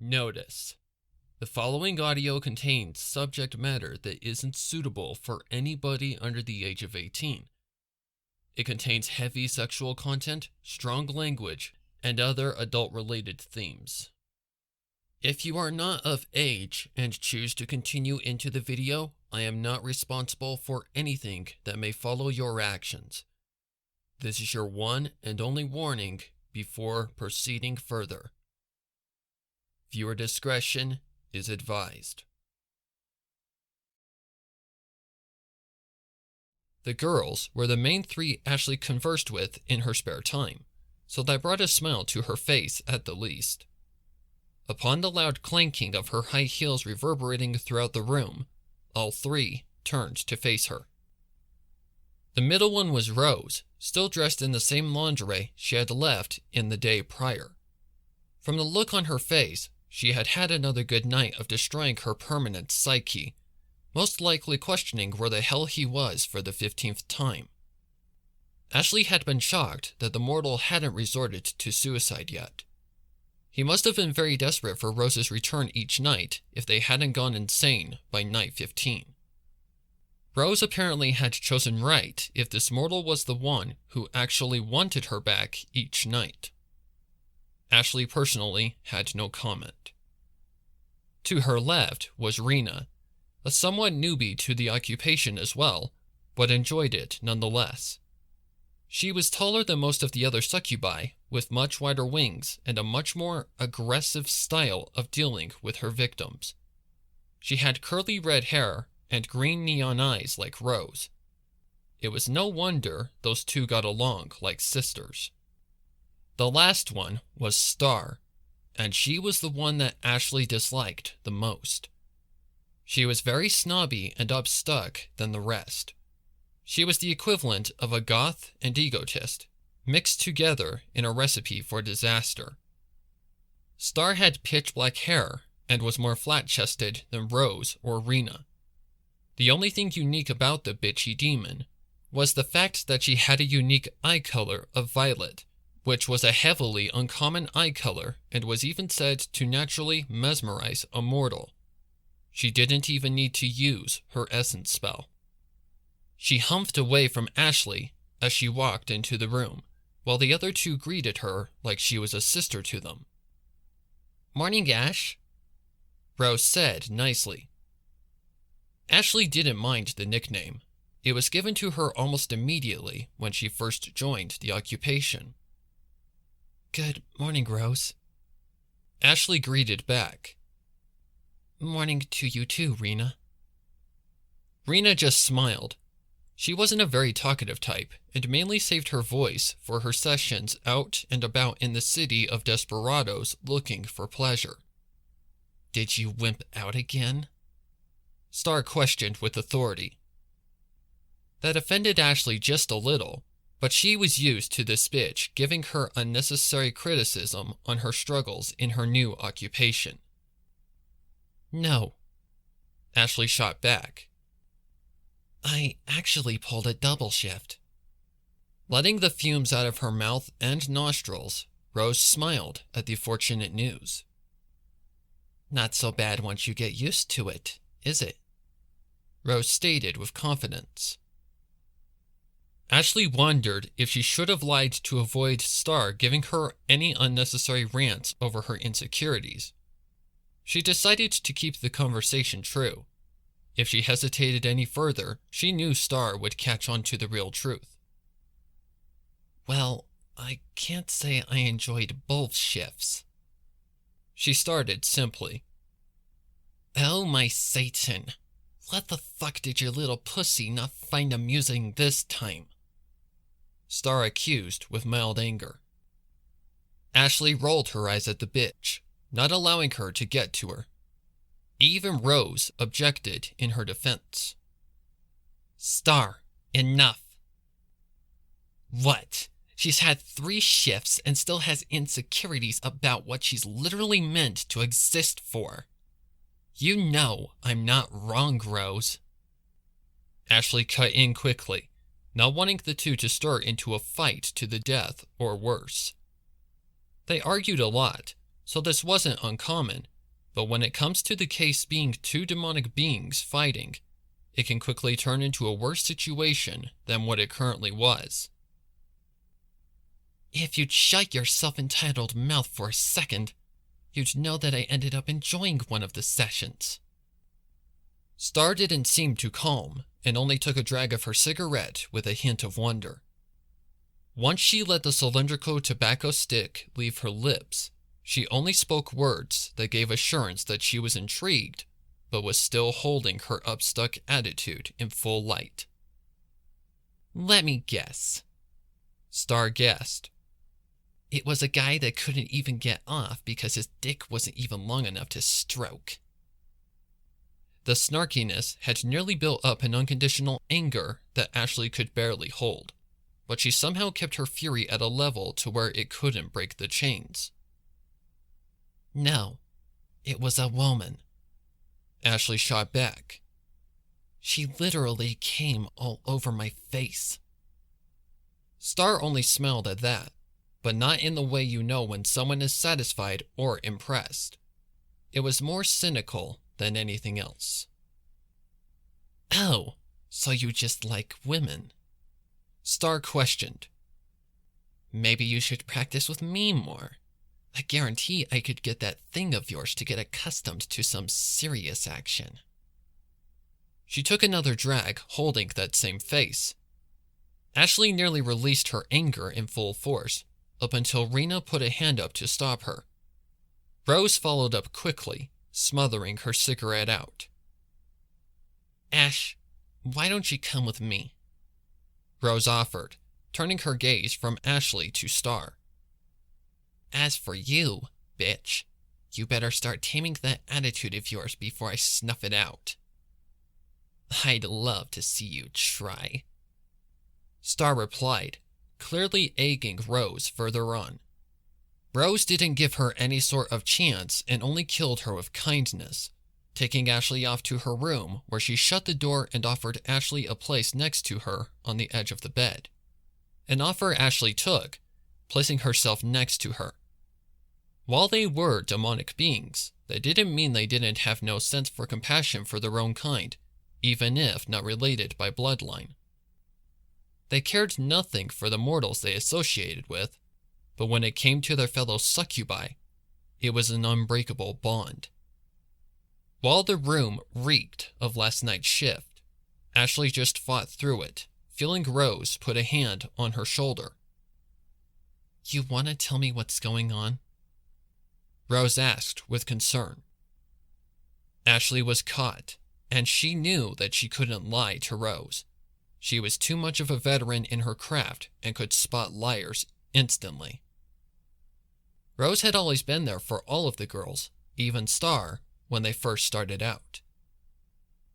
Notice: the following audio contains subject matter that isn't suitable for anybody under the age of 18. It contains heavy sexual content, strong language, and other adult-related themes. If you are not of age and choose to continue into the video, I am not responsible for anything that may follow your actions. This is your one and only warning before proceeding further. Viewer discretion is advised. The girls were the main three Ashley conversed with in her spare time, so that brought a smile to her face at the least. Upon the loud clanking of her high heels reverberating throughout the room, all three turned to face her. The middle one was Rose, still dressed in the same lingerie she had left in the day prior. From the look on her face, she had had another good night of destroying her permanent psyche, most likely questioning where the hell he was for the 15th time. Ashley had been shocked that the mortal hadn't resorted to suicide yet. He must have been very desperate for Rose's return each night if they hadn't gone insane by night 15. Rose apparently had chosen right if this mortal was the one who actually wanted her back each night. Ashley personally had no comment. To her left was Rena, a somewhat newbie to the occupation as well, but enjoyed it nonetheless. She was taller than most of the other succubi, with much wider wings and a much more aggressive style of dealing with her victims. She had curly red hair and green neon eyes like Rose. It was no wonder those two got along like sisters. The last one was Star, and she was the one that Ashley disliked the most. She was very snobby and upstuck than the rest. She was the equivalent of a goth and egotist, mixed together in a recipe for disaster. Star had pitch black hair and was more flat-chested than Rose or Rena. The only thing unique about the bitchy demon was the fact that she had a unique eye color of violet, which was a heavily uncommon eye color and was even said to naturally mesmerize a mortal. She didn't even need to use her essence spell. She humphed away from Ashley as she walked into the room, while the other two greeted her like she was a sister to them. "Morning, Ash," Rose said nicely. Ashley didn't mind the nickname. It was given to her almost immediately when she first joined the occupation. "Good morning, Rose," Ashley greeted back. "Morning to you too, Rena." Rena just smiled. She wasn't a very talkative type, and mainly saved her voice for her sessions out and about in the city of desperados looking for pleasure. "Did you wimp out again?" Star questioned with authority. That offended Ashley just a little, but she was used to this bitch giving her unnecessary criticism on her struggles in her new occupation. "No," Ashley shot back. "I actually pulled a double shift." Letting the fumes out of her mouth and nostrils, Rose smiled at the fortunate news. "Not so bad once you get used to it, is it?" Rose stated with confidence. Ashley wondered if she should have lied to avoid Star giving her any unnecessary rants over her insecurities. She decided to keep the conversation true. If she hesitated any further, she knew Star would catch on to the real truth. "Well, I can't say I enjoyed both shifts," she started simply. "Oh my Satan, what the fuck did your little pussy not find amusing this time?" Star accused with mild anger. Ashley rolled her eyes at the bitch, not allowing her to get to her. Even Rose objected in her defense. "Star, enough." "What? She's had 3 shifts and still has insecurities about what she's literally meant to exist for. You know I'm not wrong, Rose." Ashley cut in quickly, not wanting the two to stir into a fight to the death or worse. They argued a lot, so this wasn't uncommon, But when it comes to the case being two demonic beings fighting, it can quickly turn into a worse situation than what it currently was. If you'd shut your self-entitled mouth for a second, you'd know that I ended up enjoying one of the sessions. Star didn't seem too calm and only took a drag of her cigarette with a hint of wonder. Once she let the cylindrical tobacco stick leave her lips, she only spoke words that gave assurance that she was intrigued, but was still holding her upstuck attitude in full light. Let me guess. Star guessed. It was a guy that couldn't even get off because his dick wasn't even long enough to stroke. The snarkiness had nearly built up an unconditional anger that Ashley could barely hold, but she somehow kept her fury at a level to where it couldn't break the chains. No, it was a woman. Ashley shot back. She literally came all over my face. Star only smiled at that, but not in the way you know when someone is satisfied or impressed. It was more cynical than anything else. Oh, so you just like women? Star questioned. Maybe you should practice with me more. I guarantee I could get that thing of yours to get accustomed to some serious action. She took another drag, holding that same face. Ashley nearly released her anger in full force, up until Rena put a hand up to stop her. Rose followed up quickly, smothering her cigarette out. Ash, why don't you come with me? Rose offered, turning her gaze from Ashley to Star. As for you, bitch, you better start taming that attitude of yours before I snuff it out. I'd love to see you try. Star replied, clearly egging Rose further on. Rose didn't give her any sort of chance and only killed her with kindness, taking Ashley off to her room where she shut the door and offered Ashley a place next to her on the edge of the bed. An offer Ashley took, placing herself next to her. While they were demonic beings, that didn't mean they didn't have no sense for compassion for their own kind, even if not related by bloodline. They cared nothing for the mortals they associated with, but when it came to their fellow succubi, it was an unbreakable bond. While the room reeked of last night's shift, Ashley just fought through it, feeling Rose put a hand on her shoulder. You want to tell me what's going on? Rose asked with concern. Ashley was caught, and she knew that she couldn't lie to Rose. She was too much of a veteran in her craft and could spot liars instantly. Rose had always been there for all of the girls, even Star, when they first started out.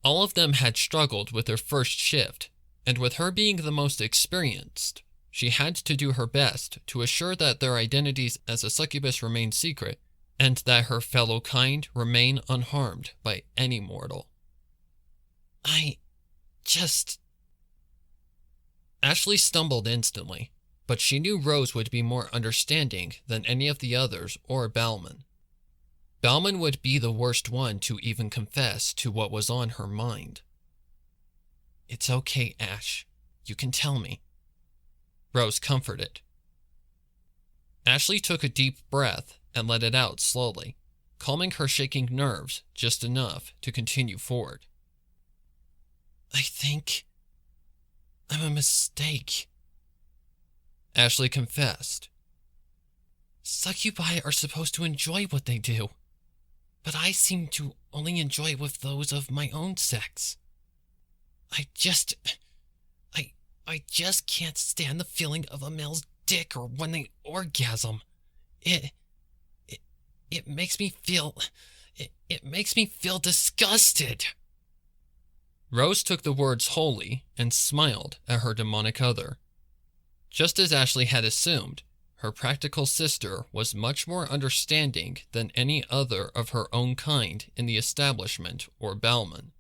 All of them had struggled with their first shift, and with her being the most experienced, she had to do her best to assure that their identities as a succubus remained secret, and that her fellow kind remain unharmed by any mortal. Ashley stumbled instantly, but she knew Rose would be more understanding than any of the others or Bauman. Bauman would be the worst one to even confess to what was on her mind. It's okay, Ash. You can tell me. Rose comforted. Ashley took a deep breath and let it out slowly, calming her shaking nerves just enough to continue forward. I think I'm a mistake, Ashley confessed. Succubi are supposed to enjoy what they do, but I seem to only enjoy with those of my own sex. I just can't stand the feeling of a male's dick or when they orgasm. It makes me feel disgusted. Rose took the words wholly and smiled at her demonic other. Just as Ashley had assumed, her practical sister was much more understanding than any other of her own kind in the establishment or Bauman,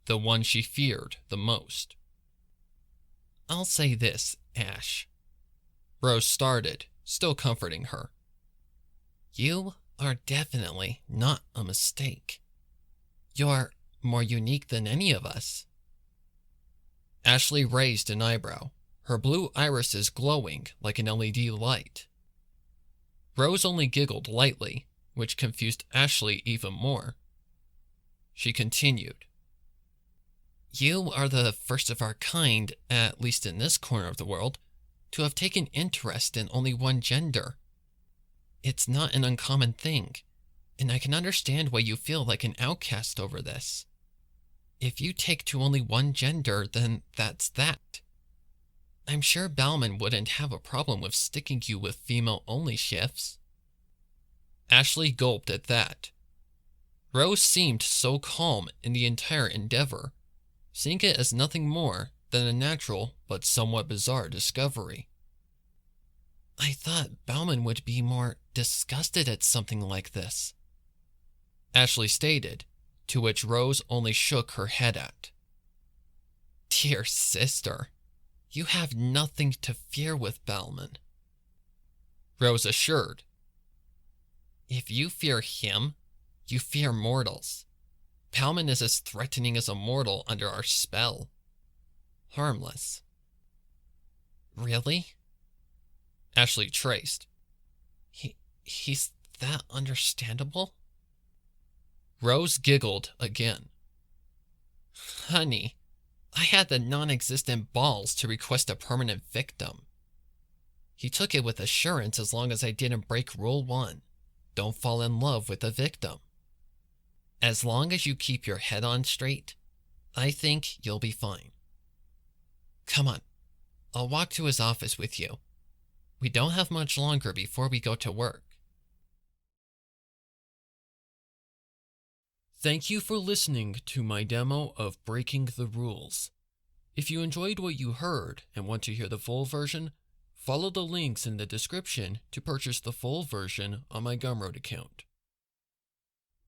the one she feared the most. I'll say this, Ash. Rose started, still comforting her. You are definitely not a mistake. You're more unique than any of us. Ashley raised an eyebrow, her blue irises glowing like an LED light. Rose only giggled lightly, which confused Ashley even more. She continued, "You are the first of our kind, at least in this corner of the world, to have taken interest in only one gender. It's not an uncommon thing, and I can understand why you feel like an outcast over this. If you take to only one gender, then that's that. I'm sure Bauman wouldn't have a problem with sticking you with female-only shifts." Ashley gulped at that. Rose seemed so calm in the entire endeavor, seeing it as nothing more than a natural but somewhat bizarre discovery. "I thought Bauman would be more disgusted at something like this," Ashley stated, to which Rose only shook her head at. "Dear sister, you have nothing to fear with Bauman," Rose assured. "If you fear him, you fear mortals. Bauman is as threatening as a mortal under our spell. Harmless." "Really?" Ashley traced. He's that understandable?" Rose giggled again. "Honey, I had the non-existent balls to request a permanent victim. He took it with assurance as long as I didn't break Rule 1. Don't fall in love with a victim. As long as you keep your head on straight, I think you'll be fine. Come on, I'll walk to his office with you. We don't have much longer before we go to work." Thank you for listening to my demo of Breaking the Rules. If you enjoyed what you heard and want to hear the full version, follow the links in the description to purchase the full version on my Gumroad account.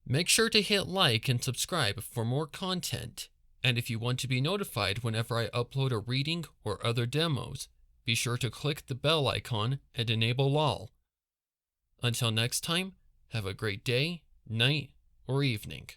Make sure to hit like and subscribe for more content, and if you want to be notified whenever I upload a reading or other demos, be sure to click the bell icon and enable all. Until next time, have a great day, night, or evening.